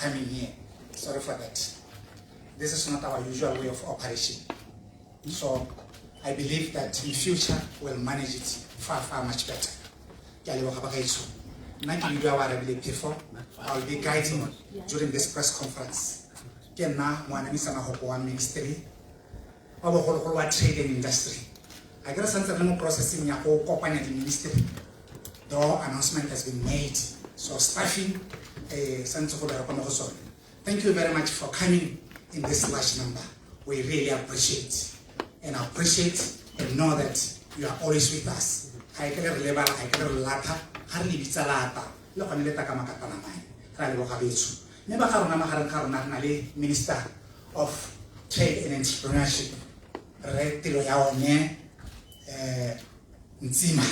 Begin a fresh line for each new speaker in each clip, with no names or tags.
coming here. Sorry for that. This is not our usual way of operation. So I believe that in future we'll manage it far much better. I'll be guiding during this press conference. Ministry of Trade and Industry. I got some processing the ministry. The announcement has been made. So staffing, thank you very much for coming in this large number. We really appreciate and know that you are always with us. Minister of Trade and Entrepreneurship, Nzima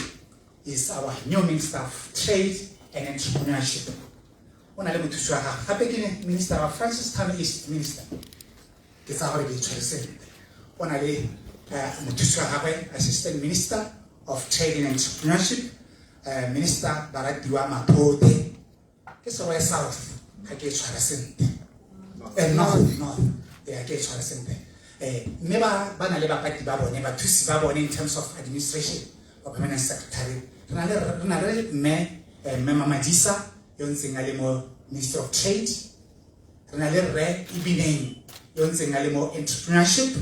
is our new Minister of Trade and Entrepreneurship. Minister of Francis Kano East Minister. Assistant Minister of Trade and Entrepreneurship, Minister Baradiwa Mapote. South. North. They are never banaleba party babo, never tusi babo in terms of administration or permanent secretary. Me Madisa, Yonsingalimo Minister of Trade. Renale Re Ibineng, Yonsingalimo Entrepreneurship.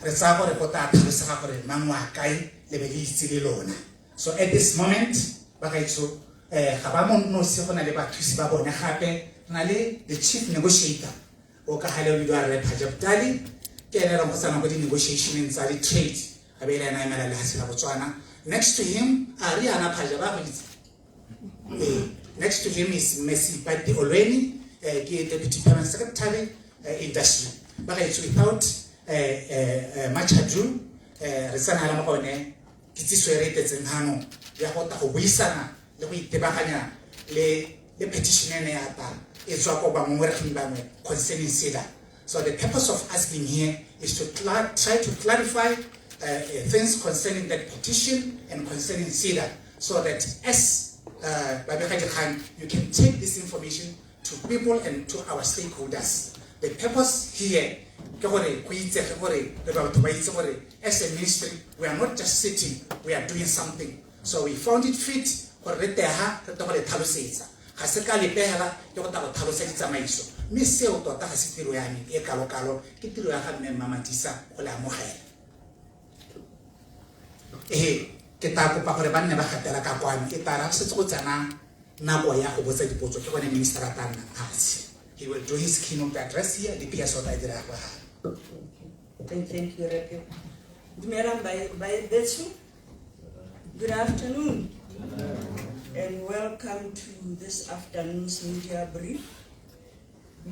Resabo repota Resakore Mamwa Kai Lebeli Sililona. So at this moment, Bakaiso Habamon no Sifona Leba Tusibabo Nahape, Nale, the chief negotiator, Oka Halo Pajab Dali, General Mosanabodi negotiation inside trade, Abela and Imala Hasina. Next to him, Ariana Pajaba. Next to him is Messi Patti Oleni, Deputy Permanent Secretary, Industry. Bakaiso without much ado, Resana Lamone, Kitiswere Zenhano, Yahota Wisana, the Tebakanya, the petition is concerning Ceda. So the purpose of us being here is to try to clarify things concerning that petition and concerning Ceda, so that as you can take this information to people and to our stakeholders. The purpose here, as a ministry, we are not just sitting, we are doing something. So we found it fit for Hasekali Behela, Yota Taloseta Maiso. Miss Seoto Tahasitiruani, Ekalokalo, Kitiruahan Mamatisa, Ola Mohe. Eh, Ketaku Pakoreban never had the Lakapuan, Kitara, Setsana, Naboya, who was a depository when Minister Atan has. He will do his keynote address here, the PS of Idra.
Thank you, Reke. Madam by Betsu. Good afternoon. And welcome to this afternoon's media brief.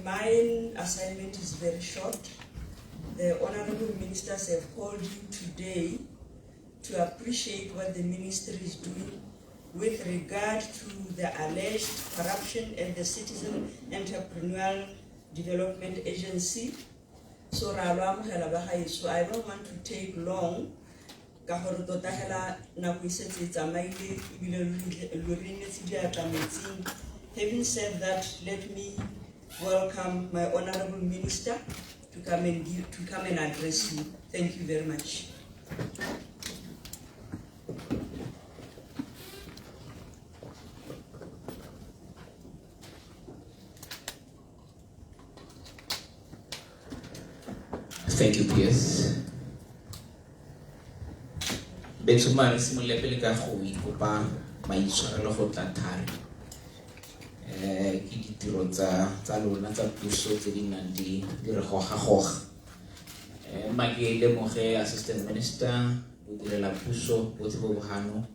My assignment is very short. The honorable ministers have called you today to appreciate what the ministry is doing with regard to the alleged corruption at the Citizen Entrepreneurial Development Agency. So I don't want to take long. Having said that, let me welcome my honorable minister to come and address you. Thank you very much.
Thank you, PS. Betsumane simole pele ka go ikopa maitshwarelo go tlathare ke ditiro tsa lona tsa puso tse di nang di re goga makele moge assistant minister o direla puso bo tse bo bohano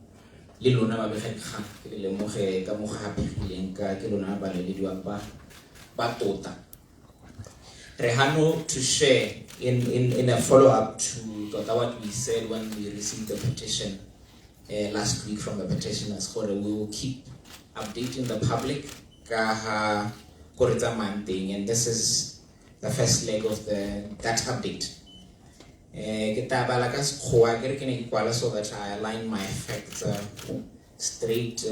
le lona ba begekga ke le moge ka moga hapegileng ka ke lona ba le diwa ba tota re hano to share in a follow-up to what we said when we received the petition last week from the petitioners. We will keep updating the public and this is the first leg of that update. So that I align my facts straight.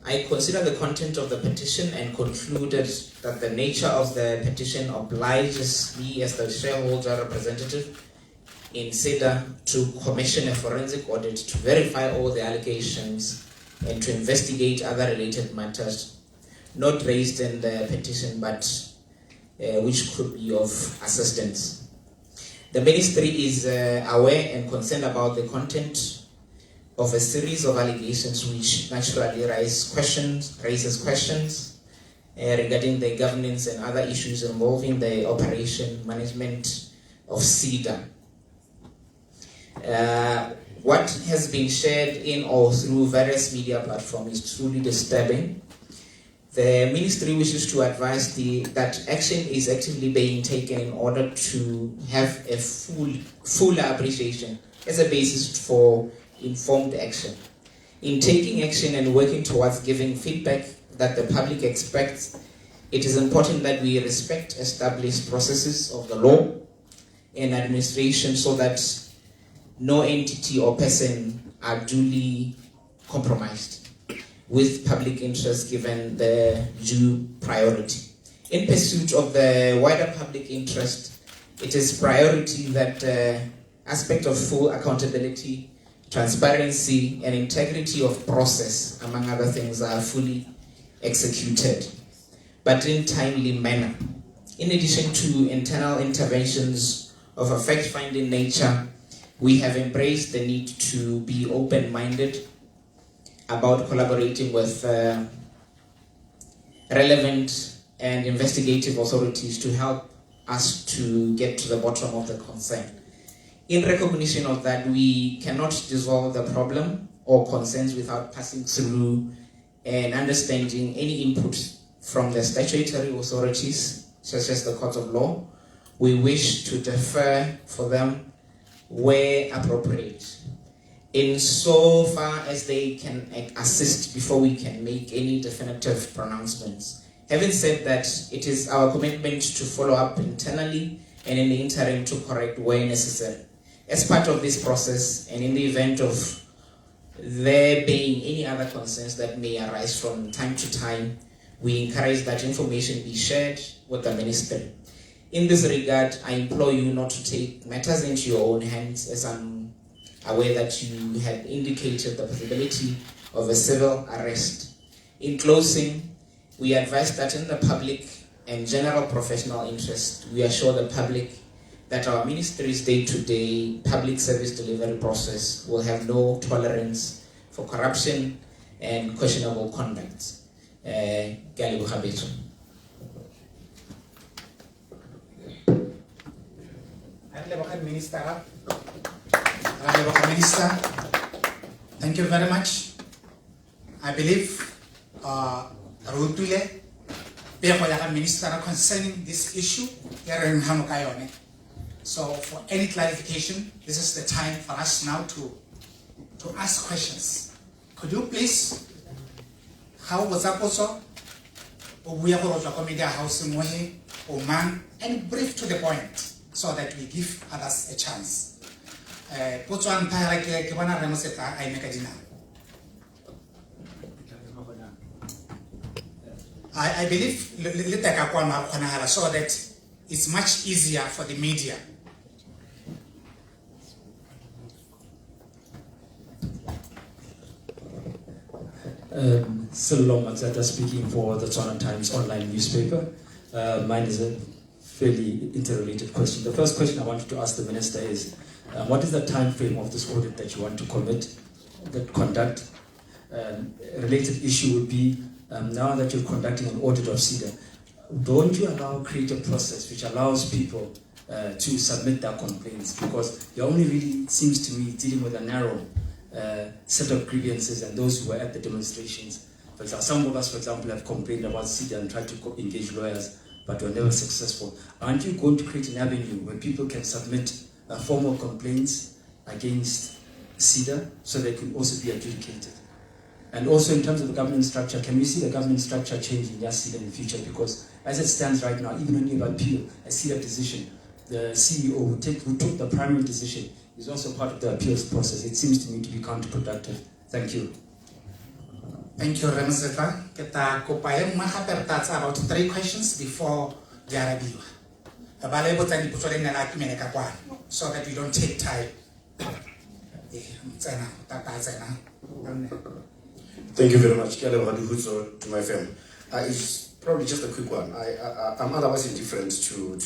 I considered the content of the petition and concluded that the nature of the petition obliges me as the shareholder representative in Ceda to commission a forensic audit to verify all the allegations and to investigate other related matters not raised in the petition but which could be of assistance. The Ministry is aware and concerned about the content of a series of allegations which naturally raises questions regarding the governance and other issues involving the operation management of Ceda. What has been shared in or through various media platforms is truly disturbing. The Ministry wishes to advise that action is actively being taken in order to have a full appreciation as a basis for informed action. In taking action and working towards giving feedback that the public expects, it is important that we respect established processes of the law and administration so that no entity or person are duly compromised with public interest given the due priority. In pursuit of the wider public interest, it is priority that aspect of full accountability, transparency and integrity of process, among other things, are fully executed, but in timely manner. In addition to internal interventions of a fact-finding nature, we have embraced the need to be open-minded about collaborating with relevant and investigative authorities to help us to get to the bottom of the concern. In recognition of that, we cannot dissolve the problem or concerns without passing through and understanding any input from the statutory authorities, such as the court of law. We wish to defer for them where appropriate, in so far as they can assist before we can make any definitive pronouncements. Having said that, it is our commitment to follow up internally and in the interim to correct where necessary. As part of this process, and in the event of there being any other concerns that may arise from time to time, we encourage that information be shared with the Ministry. In this regard, I implore you not to take matters into your own hands, as I'm aware that you had indicated the possibility of a civil arrest. In closing, we advise that in the public and general professional interest, we assure the public that our Ministry's day-to-day public service delivery process will have no tolerance for corruption and questionable conduct.
Minister, thank you very much. I believe Minister concerning this issue. So for any clarification, this is the time for us now to ask questions. Could you please, how was that also? We are going to media house in Mohe, Oman, and brief to the point so that we give others a chance. I believe so that it's much easier for the media.
Ceda Ceda speaking for the Tswana Times online newspaper. Mine is a fairly interrelated question. The first question I wanted to ask the Minister is, what is the time frame of this audit that you want to conduct? A related issue would be, now that you're conducting an audit of Ceda, don't you create a process which allows people to submit their complaints? Because you're only really, it seems to me, dealing with a narrow set of grievances and those who were at the demonstrations. For example, some of us, for example, have complained about Ceda and tried to engage lawyers, but were never successful. Aren't you going to create an avenue where people can submit formal complaints against Ceda so they can also be adjudicated? And also in terms of the government structure, can we see the government structure changing Ceda in the future? Because as it stands right now, even when you appeal a Ceda decision, the CEO who took the primary decision is also part of the appeals process. It seems to me to be counterproductive. Thank you.
Thank you, Remuseta. Kita kopa e nngwe gape re tla tsaya about 3 questions before di arabiwa. Ba le botsa dipotso le nna la kimele ka kwana so that we don't take time. Tsena, tata tsena.
Thank you very much. To my family. It's probably just a quick one. I'm otherwise indifferent to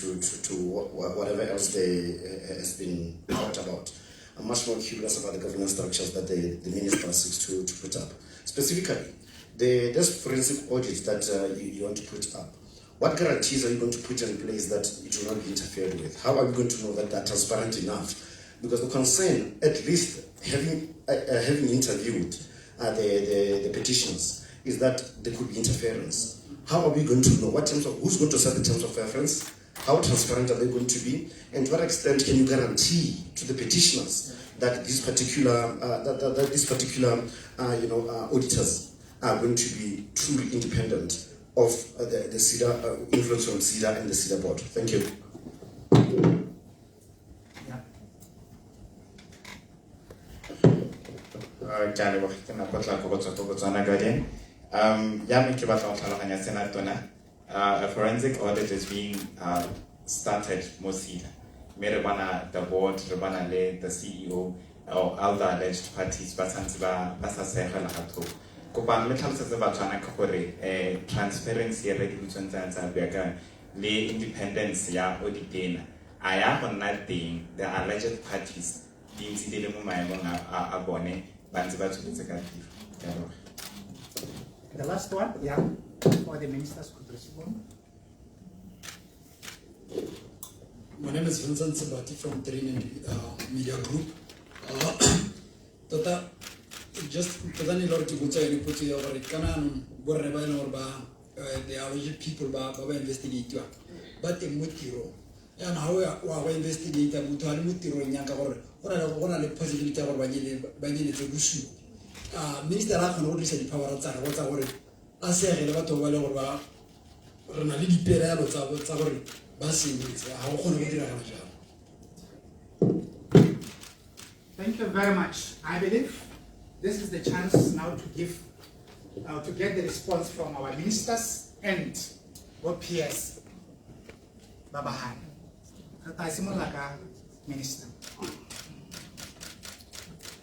whatever else has been talked about. I'm much more curious about the governance structures that the minister seeks to put up. Specifically, this forensic audit that you want to put up. What guarantees are you going to put in place that it will not be interfered with? How are we going to know that they're transparent enough? Because the concern, at least having interviewed the petitioners, is that there could be interference. How are we going to know who's going to set the terms of reference? How transparent are they going to be? And to what extent can you guarantee to the petitioners that these particular auditors are going to be truly independent of the Ceda influence from Ceda and the Ceda board? Thank you.
A forensic audit is being started Ceda. The board, the CEO, or other alleged parties, transparency independence on that thing, the alleged parties,
The last one, yeah, for the ministers could respond.
My name is Vincent Sebati from Trin Media Group. Tata, just Tadani Lord to Guta and put your Canan, Borreban or the average people investigate. But a mutiro. And how we investigate a mutual mutiro in Yanka or one of the possibility of Banyan to Gusu. Minister Akon already said the power of Zara, what's our answer about Walla Ronaldi Pera, what's our Bassi, how can we
Thank you very much. I believe this is the chance now to give, to get the response from our ministers and OPS. Babahan. Tasimulaka minister.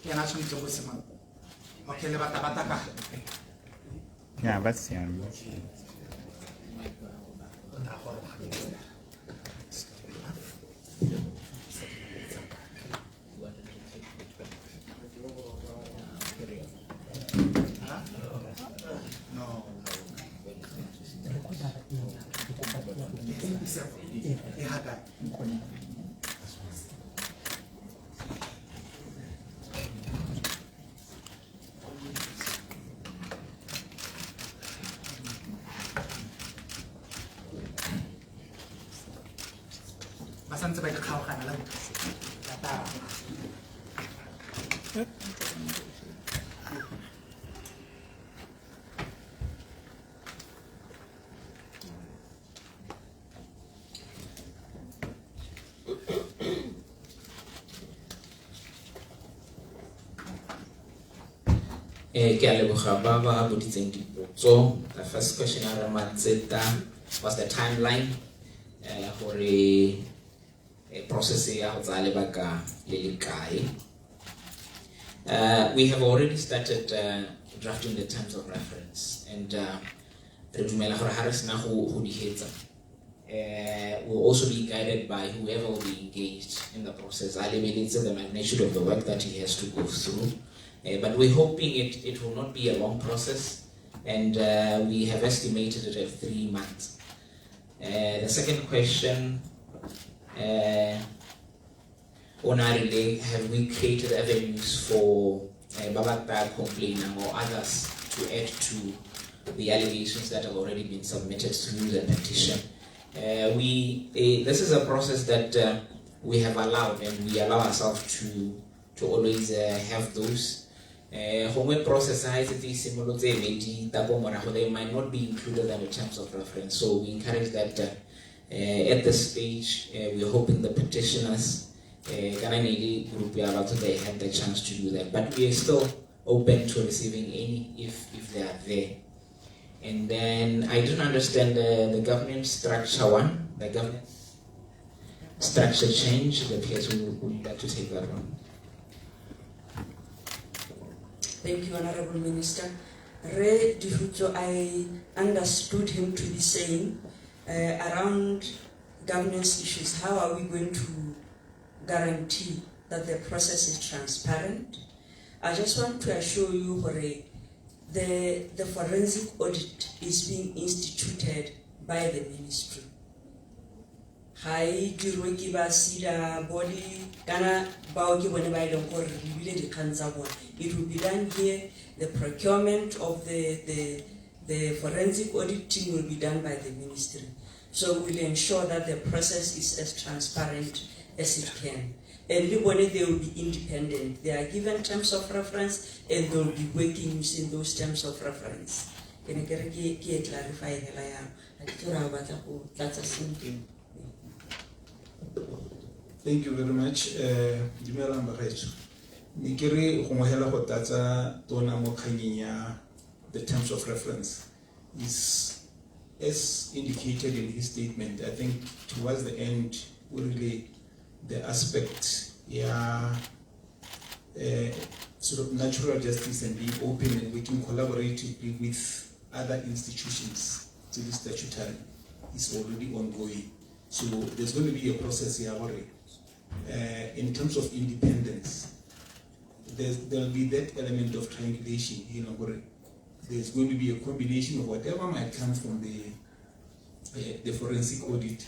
Yanachum Jobusiman. Okay, Lebatabaka.
Yeah, that's
Basan sebagai kau kan alam. Kata.
So the first question I remember was the timeline for a process. We have already started drafting the terms of reference, and will also be guided by whoever will be engaged in the process. It's the magnitude of the work that he has to go through. But we're hoping it will not be a long process, and we have estimated it at 3 months. The second question, have we created avenues for Babak complaining or others to add to the allegations that have already been submitted through the petition? This is a process that we have allowed, and we allow ourselves to always have those. Process they might not be included in the terms of reference. So we encourage that at this stage, we're hoping the petitioners they have the chance to do that. But we are still open to receiving any if they are there. And then I didn't understand the governance structure one, the governance structure change. The PS would like to take that one.
Thank you, Honorable Minister. Ray Difuto, I understood him to be saying around governance issues, how are we going to guarantee that the process is transparent? I just want to assure you, Ray, the forensic audit is being instituted by the ministry. Hai dirwe ba Ceda body kana bao ke bone ba ileng gore re bile dikgang tsa bona. It will be done here. The procurement of the forensic audit team will be done by the ministry. So we'll ensure that the process is as transparent as it can. And they will be independent. They are given terms of reference and they will be working using those terms of reference. Can I clarify? That's a simple.
Thank you very much. Dumelang bagaetsho. Ni kere go mohela go tatsa tona mo khanyinya the terms of reference is as indicated in his statement. I think towards the end really the aspect sort of natural justice and being open and working collaboratively with other institutions to the statutory is already ongoing. So there's going to be a process here already. In terms of independence, there'll be that element of triangulation. There's going to be a combination of whatever might come from the forensic audit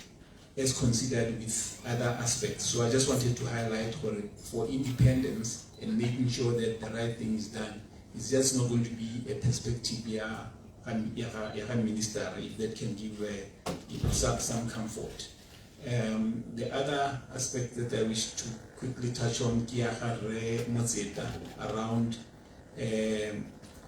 as considered with other aspects. So I just wanted to highlight for independence and making sure that the right thing is done. It's just not going to be a perspective minister, if that can give some comfort. The other aspect that I wish to quickly touch on around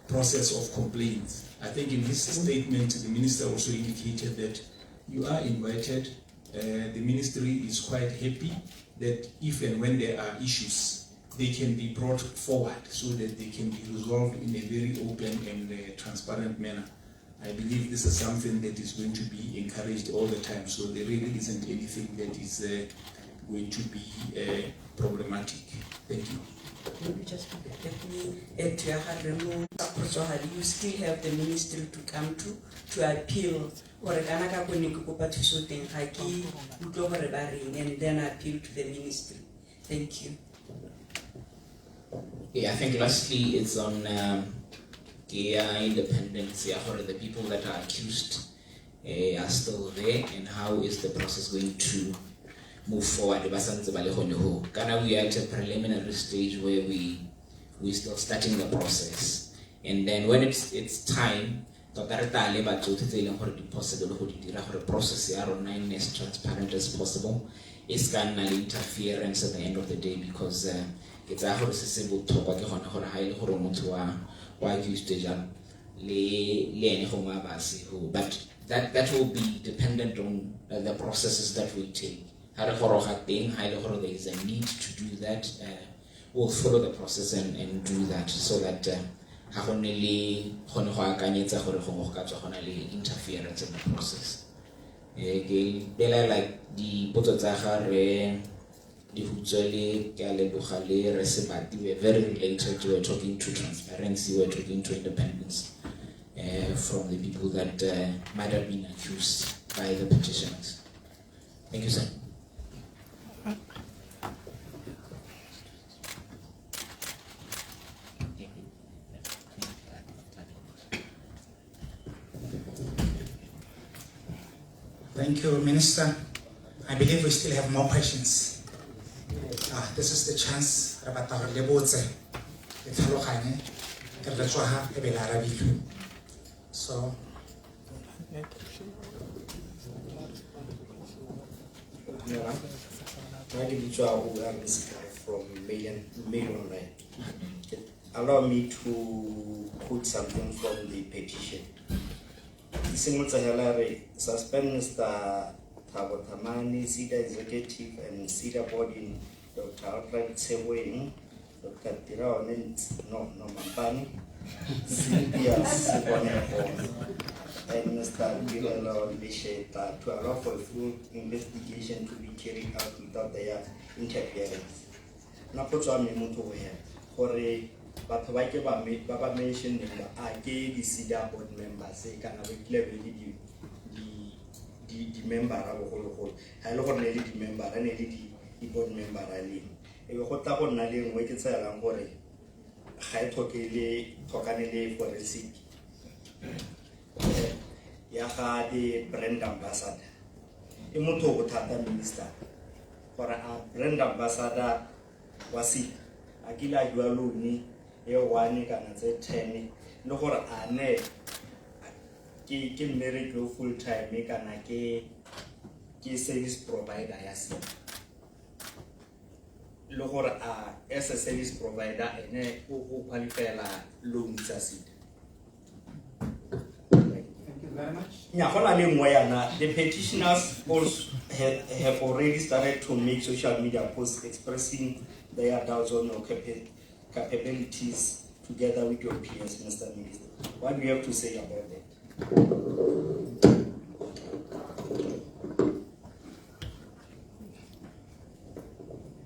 process of complaints. I think in his statement, the minister also indicated that you are invited. The ministry is quite happy that if and when there are issues, they can be brought forward so that they can be resolved in a very open and transparent manner. I believe this is something that is going to be encouraged all the time, so there really isn't anything that is going to be problematic. Thank you.
Maybe just let me add to your you still have the ministry to come to appeal and then appeal to the ministry. Thank you.
Yeah, I think lastly it's on independence, the people that are accused are still there, and how is the process going to move forward? Ghana, we are at a preliminary stage where we're still starting the process, and then when it's time, possible the process as transparent as possible. It's kind of interference at the end of the day, because it's a accessible talk but that will be dependent on the processes that we take. There is a need to do that. We'll follow the process and do that, so that interference in the process. Like the we're very related. We're talking to transparency, we're talking to independence from the people that might have been accused by the petitioners. Thank you, sir.
Thank you, Minister. I believe we still have more questions. This is the chance. So,
from Mail Online. Allow me to quote something from the petition. Suspend Mr. Tabotamani, Ceda Executive and Ceda Board Dr. Alfred Sewing, Dr. Tiraonen, no Mampani,
and Mr. Gilelo Lesheta to allow for a full investigation to be carried out without their interference. Napotso me motho ho ya gore batho ba ke ba mention a ke di Ceda board members kana ba kile be di member a go go ha ile gore ne le di member ne le di board member a le e go tla go nna le ngwe ke tselang gore ga e thokane le forensic ya ga di brand ambassador e motho go thata minister gore a brand ambassador wa Ceda a kila jwa loni e 1 kana tse 10 le gore a ne ke mmereko full time kana ke service provider ya Ceda le gore a as a service provider ene o qualify loan tsa Ceda.
Thank you very much.
The petitioners also have already started to make social media posts expressing their doubts on your capabilities together with your peers, Mr. Minister. What do you have to say about that?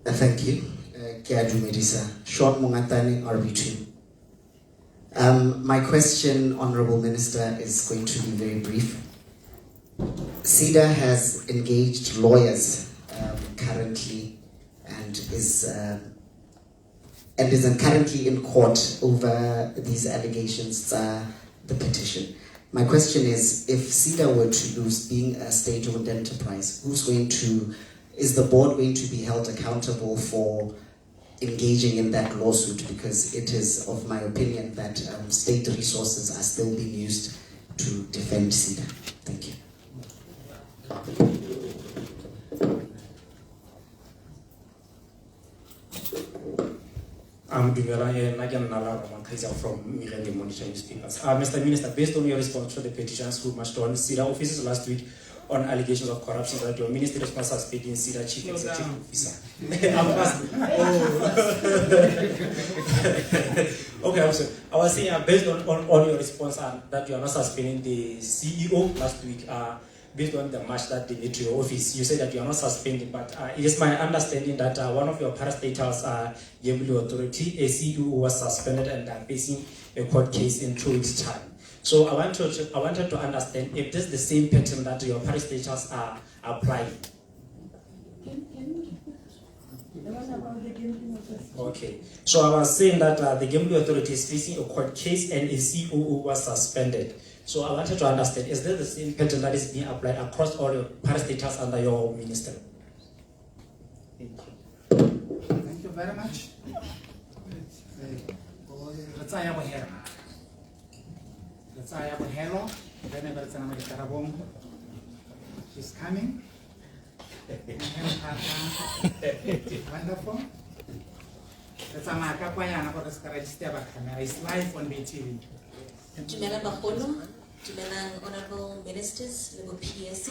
Thank you. Kiadu Medisa. Sean Mungatani, RB2. My question, Honorable Minister, is going to be very brief. Ceda has engaged lawyers currently and is currently in court over these allegations, the petition. My question is, if Ceda were to lose, being a state-owned enterprise, is the board going to be held accountable for engaging in that lawsuit? Because it is of my opinion that state resources are still being used to defend Ceda. Thank you.
I'm from Millennium Monitor Newspapers. Mr. Minister, based on your response to the petitions who marched on Ceda offices last week on allegations of corruption that your ministry is suspending Ceda chief executive officer. Okay, I'm sorry. I was saying, based on your response that you are not suspending the CEO last week, based on the match that they made to your office, you said that you are not suspending, but it is my understanding that one of your parastatals, Gambling Authority, a CEO was suspended and facing a court case in 2 weeks' time. So I wanted to understand if this is the same pattern that your parastatals are applying. Okay, so I was saying that the Gambling Authority is facing a court case and a CEO was suspended. So I wanted to understand, is there the same pattern that is being applied across all your parastatals under your ministry?
Thank you very much. She's coming. Wonderful. It's live on BTV.
Honorable Ministers, Legal PSC.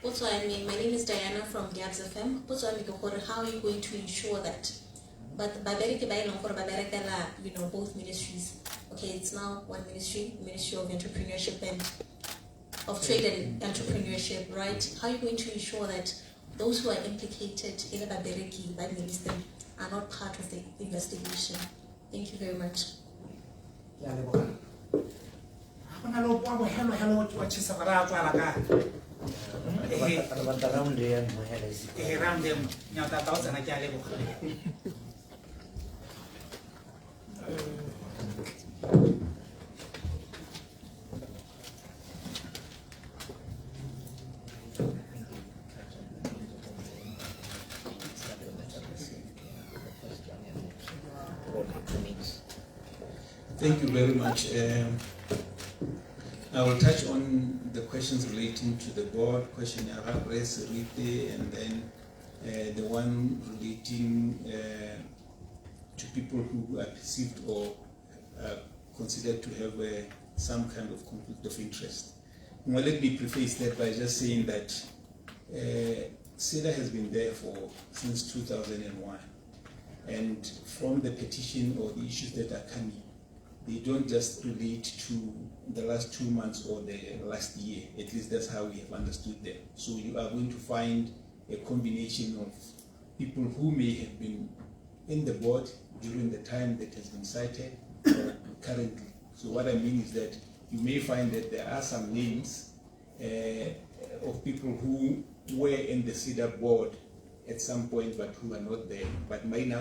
Also, my name is Diana from Gabs FM. Also, how are you going to ensure that? But both ministries. Okay, it's now one ministry, Ministry of Entrepreneurship and of Trade and Entrepreneurship, right? How are you going to ensure that those who are implicated in the Babereki by minister are not part of the investigation? Thank you very much.
Thank you very much. I will touch on the questions relating to the board, question Arabres, Rite, and then the one relating to people who are perceived or considered to have some kind of conflict of interest. Well, let me preface that by just saying that Ceda has been there since 2001, and from the petition or the issues that are coming, they don't just relate to the last 2 months or the last year. At least that's how we have understood them. So you are going to find a combination of people who may have been in the board during the time that has been cited or currently. So what I mean is that you may find that there are some names of people who were in the Ceda board at some point but who are not there. But may now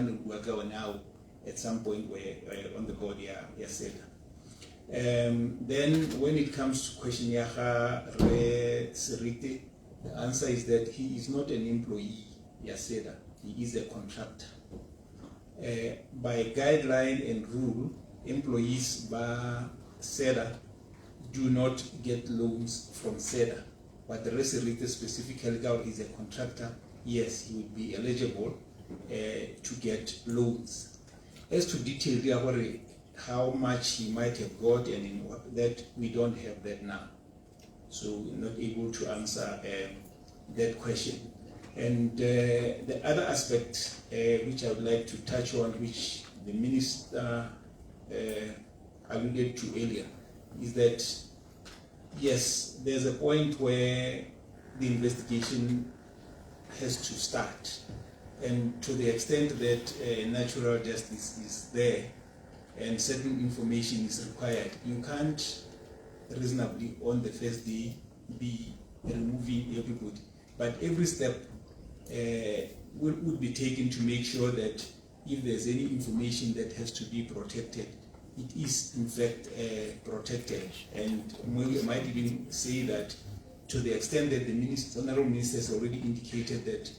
at some point were on the board, Ceda. Then when it comes to question Yaha Re Serite, the answer is that he is not an employee, Ceda. He is a contractor. By guideline and rule, employees by Ceda do not get loans from Ceda. But the Reserite specifically is a contractor. Yes, he would be eligible to get loans. As to detail, how much he might have got, and in what, that we don't have that now. So we're not able to answer that question. And the other aspect which I would like to touch on, which the minister alluded to earlier, is that yes, there's a point where the investigation has to start. And to the extent that natural justice is there and certain information is required, you can't reasonably on the first day be removing everybody. But every step would be taken to make sure that if there's any information that has to be protected, it is in fact protected. And we might even say that to the extent that the Honorable Minister has already indicated that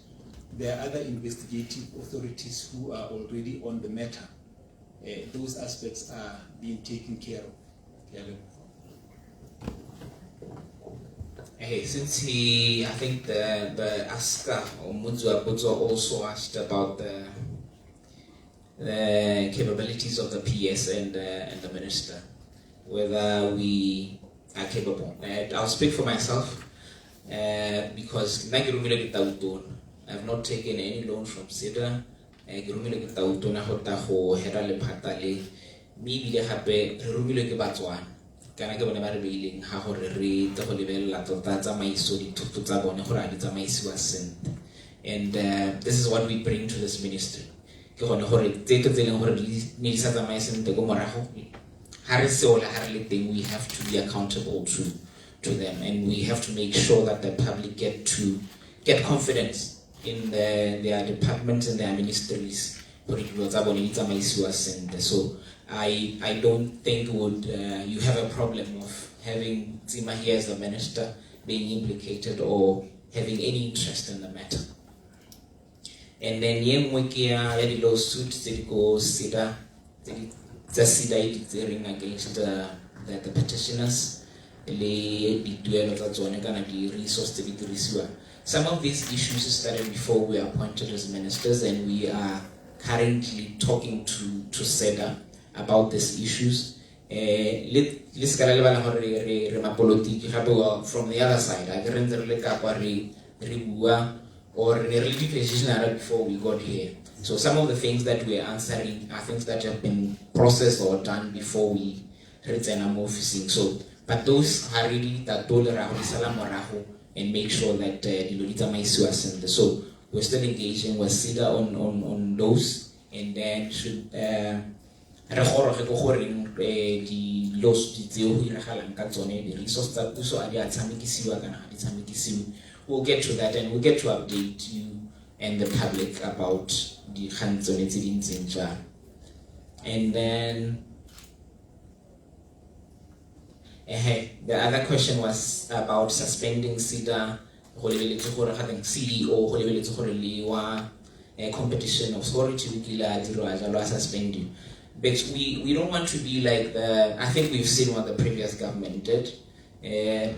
there are other investigative authorities who are already on the matter, those aspects are being taken care of.
Hey, since I think the asker or Muzwa also asked about the capabilities of the PS and the minister, whether we are capable. I'll speak for myself because I have not taken any loan from Ceda. Kana ke bone ba re beileng ha gore re tlo go lebella tota tsamaiso dithuto tsa bone gore a di tsamaisiwa sentle. And this is what we bring to this ministry. Ke gone gore tse ke tseleng gore di sa tsamaye sentle go morago ha re seola ha re le teng, we have to be accountable to them, and we have to make sure that the public get confidence in their departments and their ministries gore dilo tsa bone di tsamaisiwa sentle. So I don't think you have a problem of having Zima here as a minister being implicated or having any interest in the matter. And then the lawsuit that goes Ceda declaring against the petitioners, some of these issues started before we were appointed as ministers, and we are currently talking to Ceda about these issues. From the other side, I before we got here. So some of the things that we are answering are things that have been processed or done before we return our officing. So, but those are really that and make sure that the so we're still engaging with Ceda on those, and then should the we'll get to that, and we'll get to update you and the public about the hands-on. And then the other question was about suspending Ceda, CEO, competition authority, suspend you. But we don't want to be like I think we've seen what the previous government did. We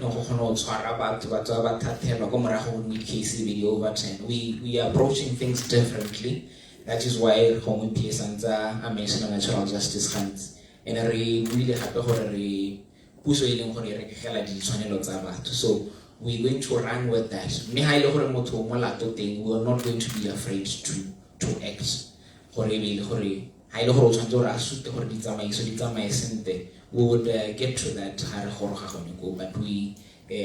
are approaching things differently. That is why Home PS and I mentioned natural justice hands. And I really happy so we're going to run with that. We're not going to be afraid to act. ha ile gore o tshwantse gore a sute gore ditsamaiso di tsamaye sentle, we would get to that ha re goroga gone go, but we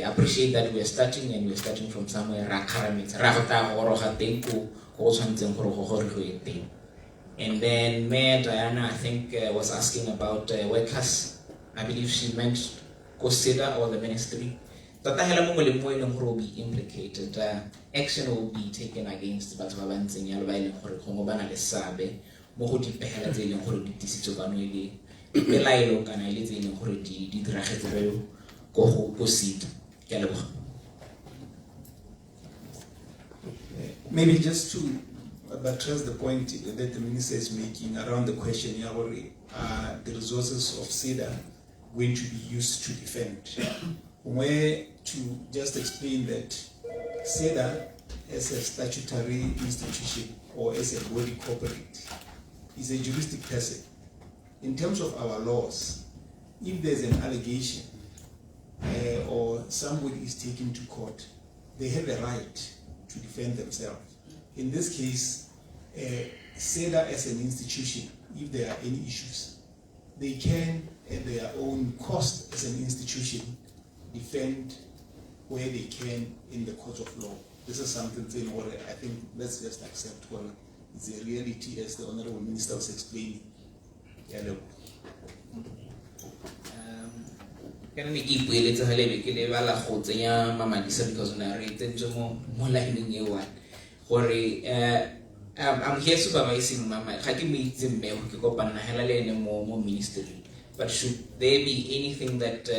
appreciate that we are starting, and we are starting from somewhere ra kharametsa ra go tla goroga teng ko go tshwantseng gore go gore go e teng. And then Mayor Diana, I think, was asking about workers. I believe she meant Ceda or the ministry. Tota hela mongwe le mongwe le gore will be implicated. Action will be taken against batho ba bantseng yalo ba ile gore go bana le sabe mo go dipehela tse ile gore di tisitse bano ile pelaelo kana ile tse ile gore di diragetse go Ceda. Ke a leboga.
Maybe just to buttress the point that the minister is making around the question, the resources of Ceda going to be used to defend? Where to just explain that Ceda as a statutory institution or as a body corporate is a juristic person. In terms of our laws, if there's an allegation or somebody is taken to court, they have a right to defend themselves. In this case, Ceda as an institution, if there are any issues, they can, at their own cost as an institution, defend where they can in the court of law. This is something I think let's just accept it's a reality, as the Honorable Minister was explaining. Hello.
Kana ne ke ipueletsa halebe ke le bala go tsenya mamadisa because na re tsentse mo lining e one gore I'm here supervising mama ga ke mo itse mme go ke kopana hela le ene mo ministry, but should there be anything that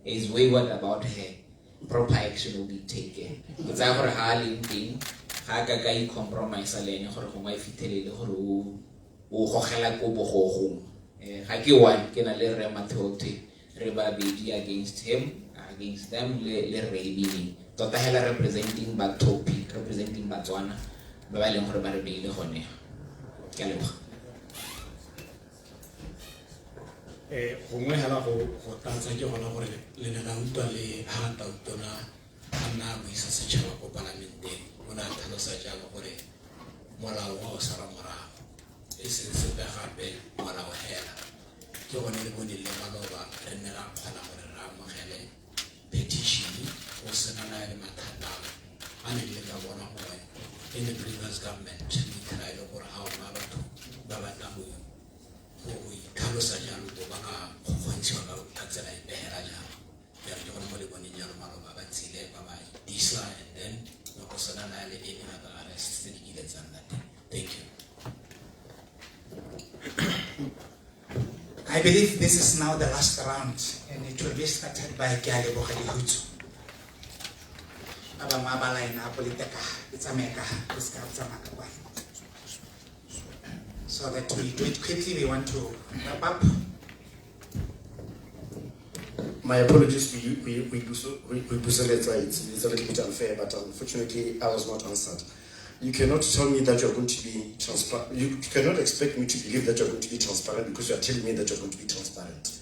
is wayward about her, proper action will be taken. It's a gore ha le nteng ga ka I compromise le ene gore go mai fitelele gore o gogela ko bogogong ga ke one ke na le re Mathote re ba bedi against him, against them le Rebini tota hela representing ba topic, representing Batswana ba ba leng gore ba re beile gone. Ke a leboga.
Gongwe hela go tlatsa ke gona gore le ne la utlwa le ha Tona a nna mo isa setšhaba ko palamenteng o na tlhalosa jalo gore molao wa o sara morago e seng sepe gape molao hela ke gone le bone le maloba re nne ra kgona gore re amogele petition go sena na le mathata a ne le ka bona gore in the previous government we tried gore how batho ba batla go tlhalosa jalo go ba ka go kgontshiwa ka tsela e behela jalo ya re gone mo le bone jalo maloba ba tsile ba ba disa, and then no go sena na le any other arrest tse di ile tsa nna. Thank you.
I believe this is now the last round, and it will be started by Kiale Bohadihutu. So that we do it quickly, we want to wrap up.
My apologies, it's a little bit unfair, but unfortunately I was not answered. You cannot tell me that you're going to be transparent. You cannot expect me to believe that you're going to be transparent because you're telling me that you're going to be transparent.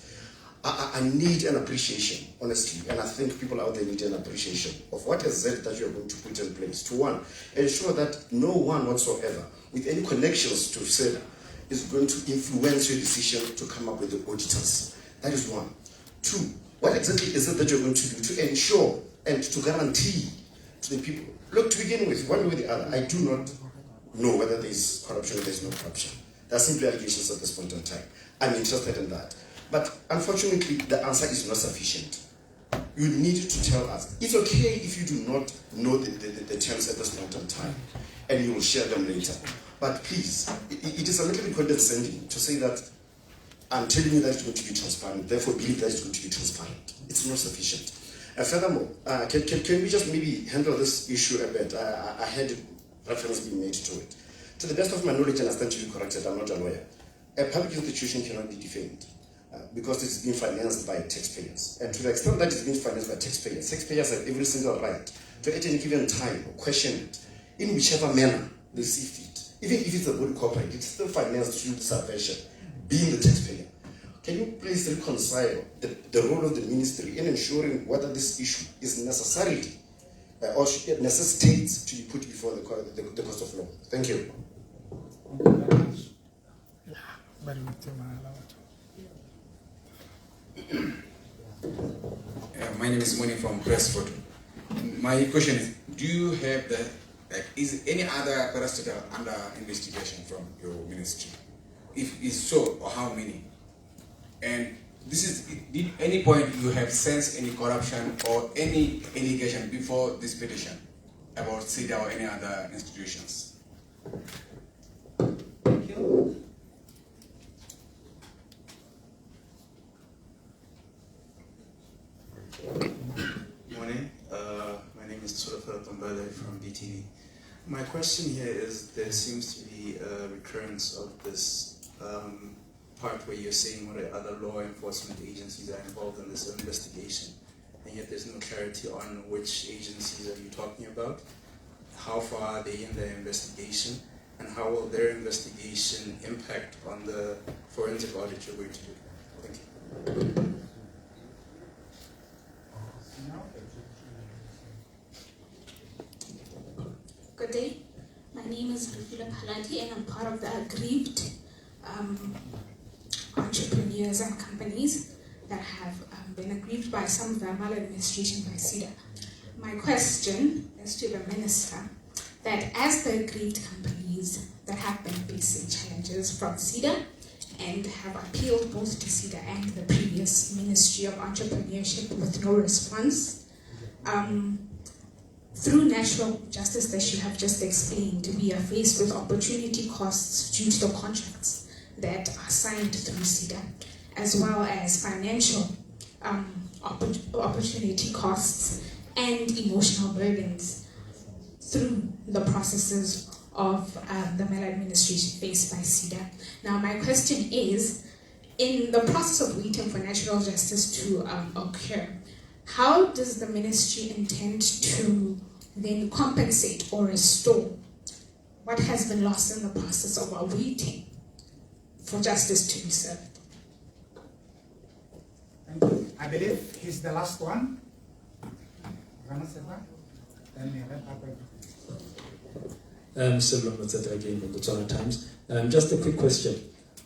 I need an appreciation, honestly, and I think people out there need an appreciation of what is it that you're going to put in place. To one, ensure that no one whatsoever with any connections to Ceda is going to influence your decision to come up with the auditors. That is one. Two, what exactly is it that you're going to do to ensure and to guarantee to the people? Look, to begin with, one way or the other, I do not know whether there is corruption or there is no corruption. There are simply allegations at this point in time. I'm interested in that. But unfortunately, the answer is not sufficient. You need to tell us. It's okay if you do not know the terms at this point in time, and you will share them later. But please, it is a little bit condescending to say that I'm telling you that it's going to be transparent, therefore believe that it's going to be transparent. It's not sufficient. And furthermore, can we just maybe handle this issue a bit? I had reference being made to it. To the best of my knowledge, and I stand to be corrected, I'm not a lawyer. A public institution cannot be defamed because it's being financed by taxpayers. And to the extent that it's being financed by taxpayers have every single right to at any given time question it in whichever manner they see fit. Even if it's a body corporate, it's still financed through salvation, being the taxpayer. Can you please reconcile the role of the ministry in ensuring whether this issue is necessarily or necessitates to be put before the court of law? Thank you.
My name is Moni from Pressford. My question is, do you have is any other parastatal under investigation from your ministry? If is so, or how many? And did any point you have sensed any corruption or any allegation before this petition about Ceda or any other institutions?
Thank you.
Morning. My name is Tsolofelo Tombele from BTV. My question here is, there seems to be a recurrence of this part where you're saying what other law enforcement agencies are involved in this investigation, and yet there's no clarity on which agencies are you talking about, how far are they in their investigation, and how will their investigation impact on the forensic audit you're going to do. Thank you.
Good day. My name is Rufila Palati, and I'm part of the aggrieved entrepreneurs and companies that have been aggrieved by some of the maladministration by Ceda. My question is to the Minister that as the aggrieved companies that have been facing challenges from Ceda and have appealed both to Ceda and the previous Ministry of Entrepreneurship with no response, through natural justice that you have just explained, we are faced with opportunity costs due to the contracts that are signed through Ceda, as well as financial opportunity costs and emotional burdens through the processes of the maladministration faced by Ceda. Now, my question is, in the process of waiting for natural justice to occur, how does the ministry intend to then compensate or restore what has been lost in the process of our waiting for justice to be served?
Thank you. I believe he's the last one.
Ceda again from the Ceda Times. Just a quick question.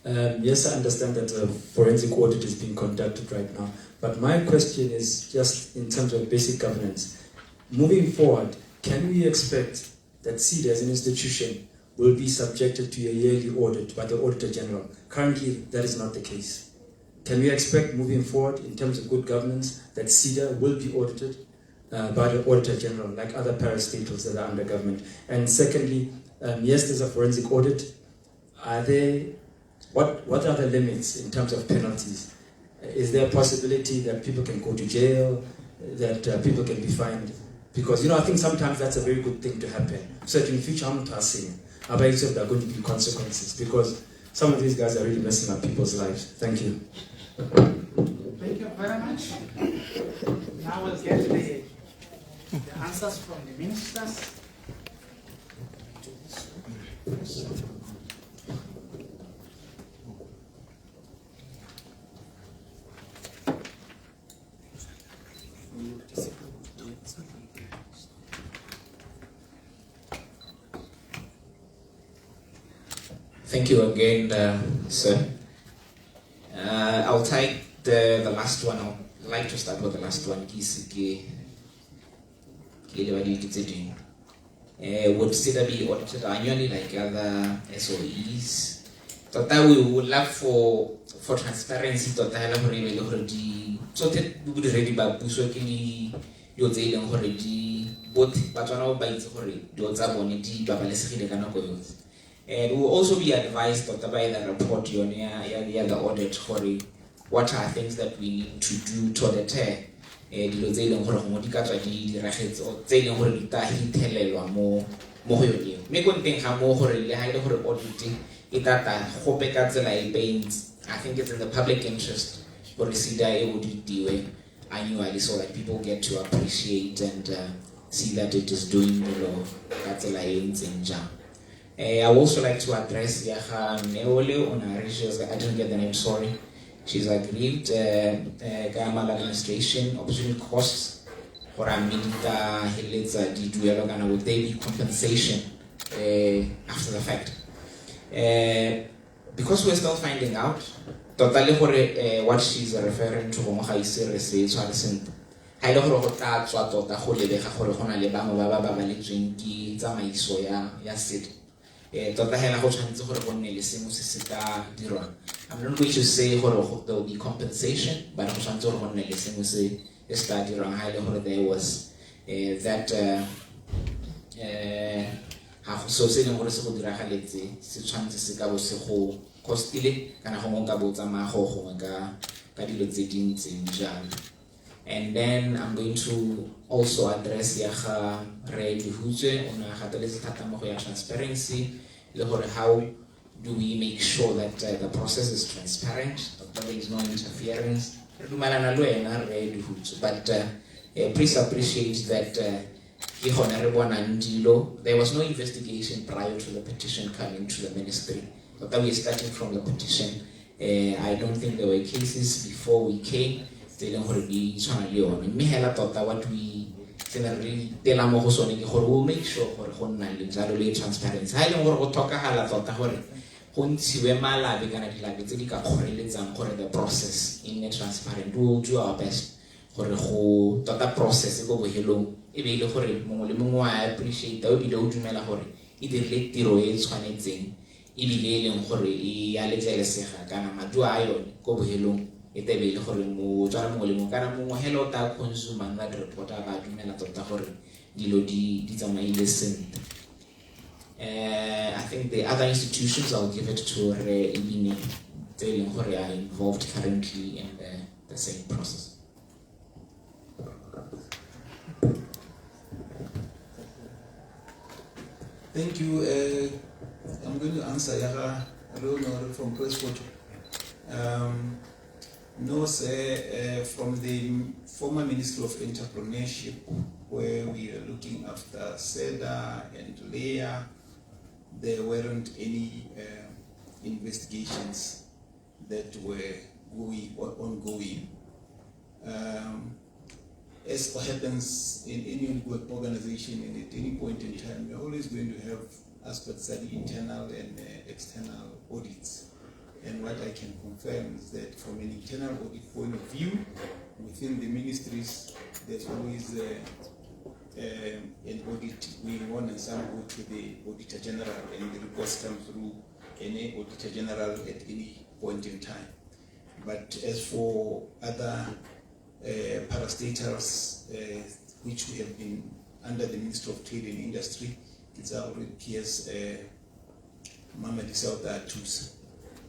Yes, I understand that a forensic audit is being conducted right now, but my question is just in terms of basic governance. Moving forward, can we expect that Ceda as an institution will be subjected to a yearly audit by the Auditor General? Currently, that is not the case. Can we expect moving forward in terms of good governance that Ceda will be audited by the Auditor General like other parastatals that are under government? And secondly, yes, there's a forensic audit. What are the limits in terms of penalties? Is there a possibility that people can go to jail, that people can be fined? Because, I think sometimes that's a very good thing to happen. So that in the future, I'm not saying, but there are going to be consequences, because some of these guys are really messing up people's lives. Thank you.
Thank you very much. Now we'll get the answers from the ministers.
Thank you again, sir. I'll take the last one. I'd like to start with the last one. Would Ceda be audited annually like other SOEs? Tota we would love for transparency. Tota hela hore le hore di so te bu di ready ba puso ke di yo tse ileng hore di both batswana ba itse hore di tsa bone di babalesegile ka nako yotse. And we will also be advised by the report the audit what are things that we need to do to deter dilo tse ileng gore go di ka tswa di diragetse o tse ileng gore di ta hithelelwa mo go yone mme go nteng ga mo gore le ha ile gore audit e tata gope ka tsela e pains. I think it's in the public interest for Ceda e auditiwe annually so that people get to appreciate and see that it is doing ka tsela e ntseng jang. I would also like to address Yaha Neole on her issues. I didn't get the name, sorry. She's aggrieved maladministration, opportunity costs for a minita Hilitza Diduelogana. Would they be compensation after the fact? because we're still finding out, totally what she's referring to go ga ise re se tshware sentle. Ha ile gore go tla tswa tota go lebega gore go na le bangwe ba ba baletsweng ke tsamaiso ya Ceda. Tota hela go tshwanetse gore go nne le sengwe se se ka dirwang. I'm not going to say gore there will be compensation, but go tshwanetse gore go nne le sengwe se se ka dirwang ha ile gore there was that so se leng gore se go diragaletse se tshwanetse se ka bo se go costile kana go nka bo tsamaya go gongwe ka dilo tse dintseng jalo. And then I'm going to also address yaga Red Hutse on a transparency. How do we make sure that the process is transparent, that there is no interference? But please appreciate that there was no investigation prior to the petition coming to the ministry. But we are starting from the petition. I don't think there were cases before we came. What we generally tell mo go sone ke gore o make sure gore go nna le jalo le transparency. Ha ile gore go tlhokagala tota gore go ntshiwe malabe kana dilabe tse di ka kgoreletsang gore the process in a transparent. We will do our best gore go tota process go bohelong e be ile gore mongwe le mongwe wa appreciate o bile o dumela gore e dirile tiro e tshwanetseng e bile e leng gore e ya letselesega kana madu a yone go bohelong. I think the other institutions, I'll give it to Ibini, telling who are involved currently in the same process.
Thank you. I'm going to answer Yara Leonor from Press Photo. No, sir, from the former Ministry of Entrepreneurship, where we are looking after Ceda and Leah, there weren't any investigations that were ongoing. As happens in any organization, and at any point in time, we're always going to have aspects that are internal and external audits. And what I can confirm is that from an internal audit point of view, within the ministries, there's always an audit going on, and some go to the Auditor General, and the reports come through any Auditor General at any point in time. But as for other parastatals, which we have been under the Ministry of Trade and Industry, it's our peers, Mama Disauta Atus.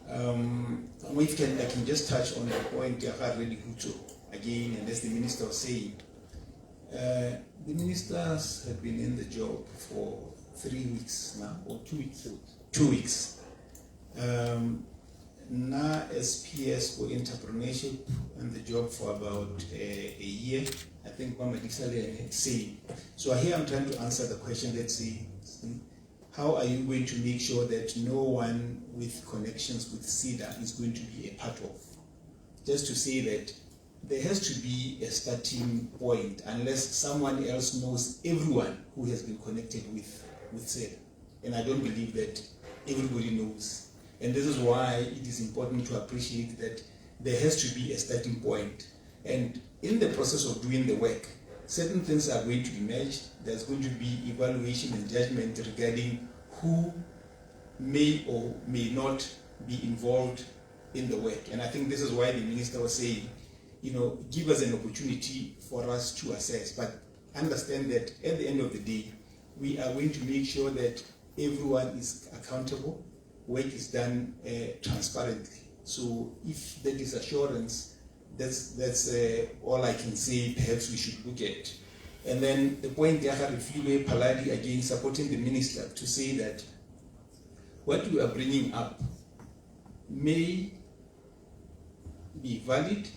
I can just touch on the point again, and as the minister was saying, the ministers have been in the job for 3 weeks now, or 2 weeks. 2 weeks. Now, as PS for entrepreneurship and the job for about a year, I think Mama Dixale had said. So here I'm trying to answer the question that say, how are you going to make sure that no one with connections with Ceda is going to be a part of? Just to say that there has to be a starting point unless someone else knows everyone who has been connected with Ceda. And I don't believe that everybody knows. And this is why it is important to appreciate that there has to be a starting point. And in the process of doing the work, certain things are going to emerge. There's going to be evaluation and judgment regarding who may or may not be involved in the work. And I think this is why the minister was saying, give us an opportunity for us to assess. But understand that at the end of the day, we are going to make sure that everyone is accountable, work is done transparently. So if that is assurance, that's all I can say perhaps we should look at. And then the point Yahya Refilwe Paladi again supporting the minister to say that what you are bringing up may be valid,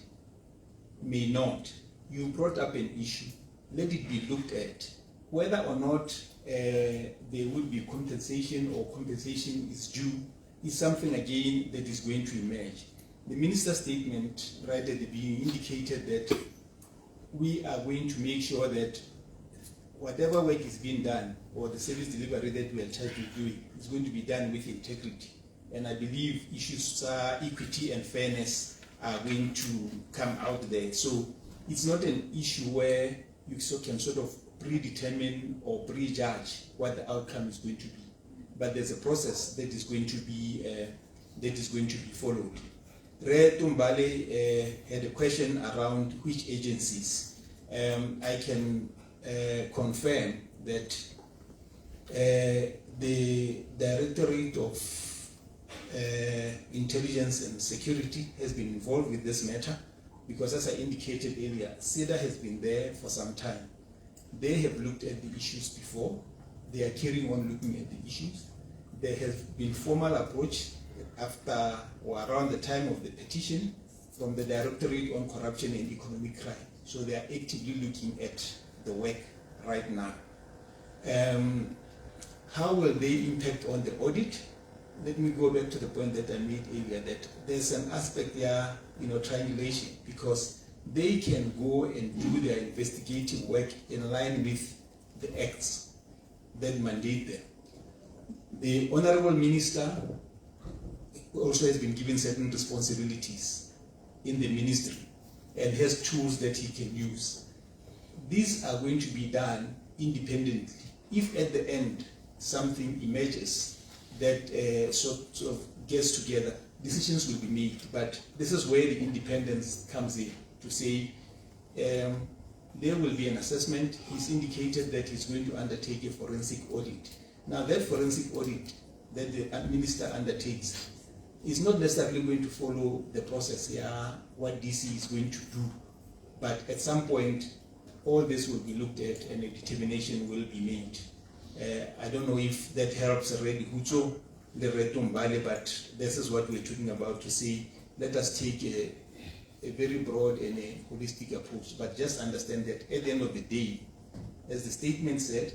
may not. You brought up an issue. Let it be looked at. Whether or not there would be compensation or compensation is due is something again that is going to emerge. The minister's statement right at the beginning indicated that we are going to make sure that whatever work is being done or the service delivery that we are charged with doing is going to be done with integrity. And I believe issues equity and fairness are going to come out there. So it's not an issue where you can sort of predetermine or prejudge what the outcome is going to be. But there's a process that is going to be followed. Re Tumbale had a question around which agencies. I can confirm that the Directorate of Intelligence and Security has been involved with this matter, because as I indicated earlier, Ceda has been there for some time. They have looked at the issues before. They are carrying on looking at the issues. There has been formal approach after or around the time of the petition from the Directorate on Corruption and Economic Crime. So they are actively looking at the work right now. How will they impact on the audit? Let me go back to the point that I made earlier, that there's an aspect there, triangulation, because they can go and do their investigative work in line with the acts that mandate them. The Honorable Minister also has been given certain responsibilities in the ministry and has tools that he can use. These are going to be done independently. If at the end something emerges that sort of gets together, decisions will be made. But this is where the independence comes in, to say there will be an assessment. He's indicated that he's going to undertake a forensic audit. Now that forensic audit that the minister undertakes is not necessarily going to follow the process what DC is going to do. But at some point, all this will be looked at and a determination will be made. I don't know if that helps already, Hucho, the Retumbale, but this is what we're talking about, to say, let us take a very broad and a holistic approach, but just understand that at the end of the day, as the statement said,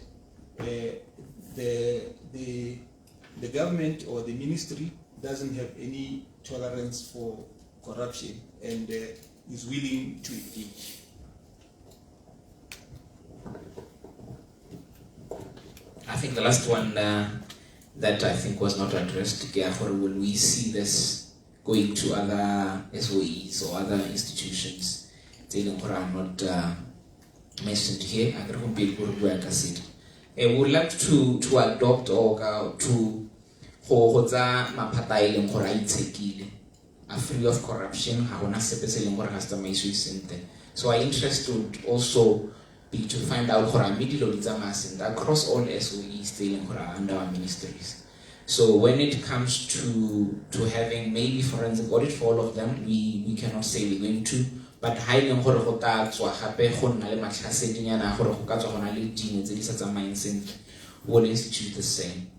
the government or the ministry doesn't have any tolerance for corruption and is willing to engage.
I think the last one that I think was not addressed, will we see this going to other SOEs or other institutions? They are not mentioned here. We would like to adopt or to hold a free of corruption. So our interest would also be to find out across all SOEs under our ministries. So when it comes to having maybe forensic audit for all of them, we cannot say we're going to, but highly we'll institute the same.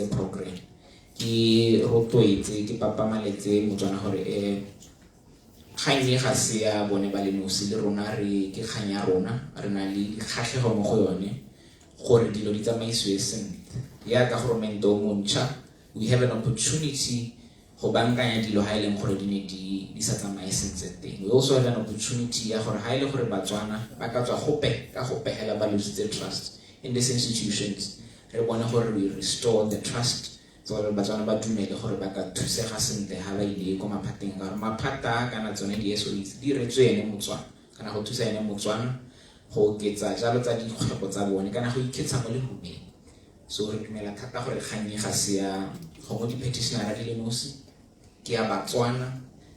Program. Ki rotoetse ki papamaletse motswana gore khaine ga se ya bone ba le nosi le rona re ke khanya rona re na le khatlhego mo go yone gore dilo di tsamaiswe sentle ya ka government o montsha. We have an opportunity go bankanya dilo ha ile gore di ne di sa tsamae sentle teng. We also have an opportunity ya gore ha ile gore batswana ba ka tswa gope ka go pehela ba lositse trust in these institutions. Re bona gore we restore the trust. So batswana ba dumele gore ba ka thusega sentle ha ba ile ko maphateng ga re maphata kana tsone di SOEs di retswe ene motswana kana go thusa ene motswana go ketsa jalo tsa dikgwebo tsa bone kana go iketsa mo le hubeng. So re dumela thata gore kganye ga se ya go di petitioner di le nosi ke ya batswana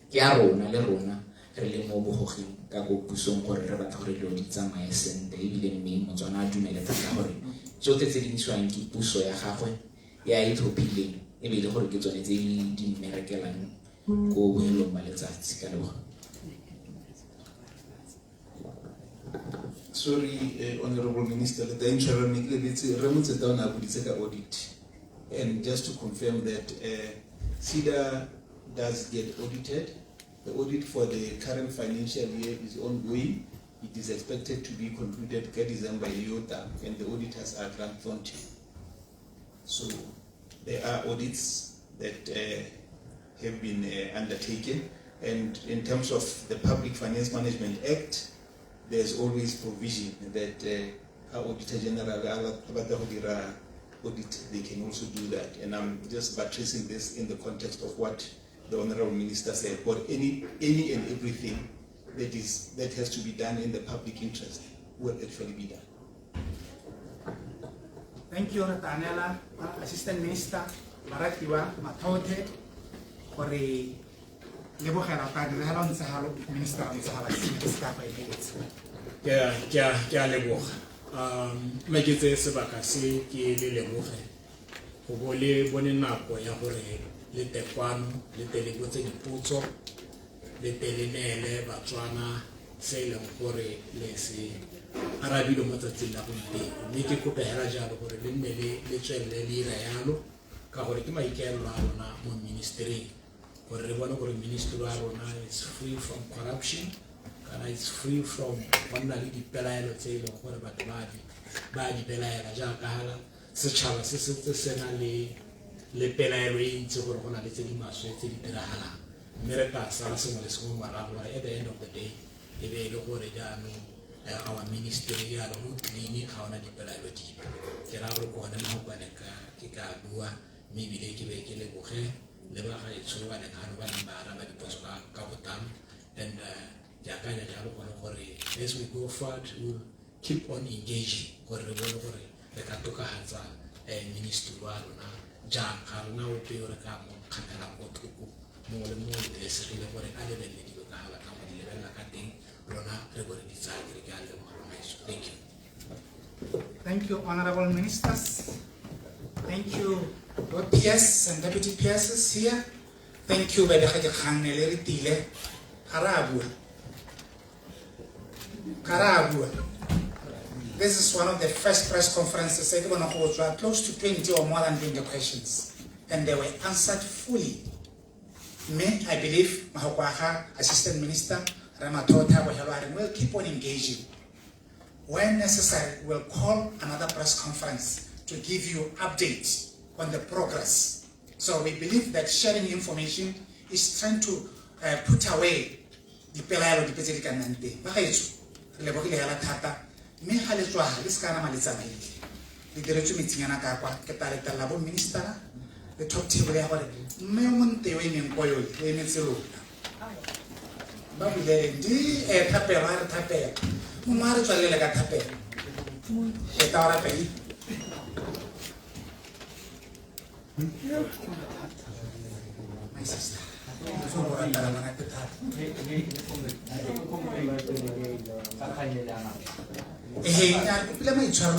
ke ya rona le rona re le mo bogoging ka go pusong gore re batla gore dilo di tsamaye sentle ebile mme motswana a dumele thata gore tsotlhe tse di ntswang ke puso ya gagwe ya itlhophileng ebile gore ke tsone tse di mmerekelang go boelong ba letsatsi ka leboga.
Sorry, Honorable Minister, the interim audit. And just to confirm that Ceda does get audited. The audit for the current financial year is ongoing. It is expected to be concluded by December and the auditors are Grant. So there are audits that have been undertaken, and in terms of the Public Finance Management Act, there's always provision that Auditor General audit, they can also do that. And I'm just buttressing this in the context of what the Honorable Minister said, or any and everything that has to be done in the public interest will actually be done.
Thank you, Tanela, Assistant Minister, Maratiwa, Matote, for the Lebo Harapag, Halon Sahalo, Minister of Sahalas, staff by minutes.
Yeah, Lebo. Make it a Sabakasi, Lebo. Hobole, Boninapo, Yahore, Little Quano, Little Ligote Puto, Little Nele, Batrana, Sailor, Hore, Lacy. Arabido Matatina, make it cook a Haraja or a Limele, literally Rayalo, Kahorikima Kerala, Mon Ministry, or Revano or Minister is free from corruption, and it's free from one lady Pelayo tail or what about Badi Pelayo, Jakahala, such as Sister Senale, Le Pelayo, Socorona, the Timas, Tirahala, America, Sarasuma, the school, at the end of the day, if they look what they our ministerial routine how na dipelaeloti ke ra go bona mo bana ke ka bua maybe le ke be ke le boge le ba ga itso ba le kana ba mbara ba dipotso ka botam and ya ka ya jalo gore as we go forward we'll keep on engaging gore re bone gore re ka toka hatsa ministry wa rona ja ka rona o pe re ka mo khatala go thuko mo le mo le se le gore a le le di ka hala ka mo le bella ka teng. Thank you.
Thank you, Honorable Ministers. Thank you, your PS and Deputy PSs here. Thank you, Bedekhaja Khanele Tile, Karabu. This is one of the first press conferences I want to hold. Close to 20 or more than 20 questions, and they were answered fully. Me, I believe, Mahokwaha, Assistant Minister, Ramatota, we'll keep on engaging. When necessary, we'll call another press conference to give you updates on the progress. So we believe that sharing information is trying to put away the Pelalo di Pesiri Kanante. Bakaitu, Lebokile Halatata, me Halitwa, this kind of Malizamili. The director meeting an Akapa, Ketalita Labo Minister, the top table, Memon Te Women Boyle, Women Zulu. Babu de tape, tape. Mumari to a lega tape. Etara pay. My sister. Let me try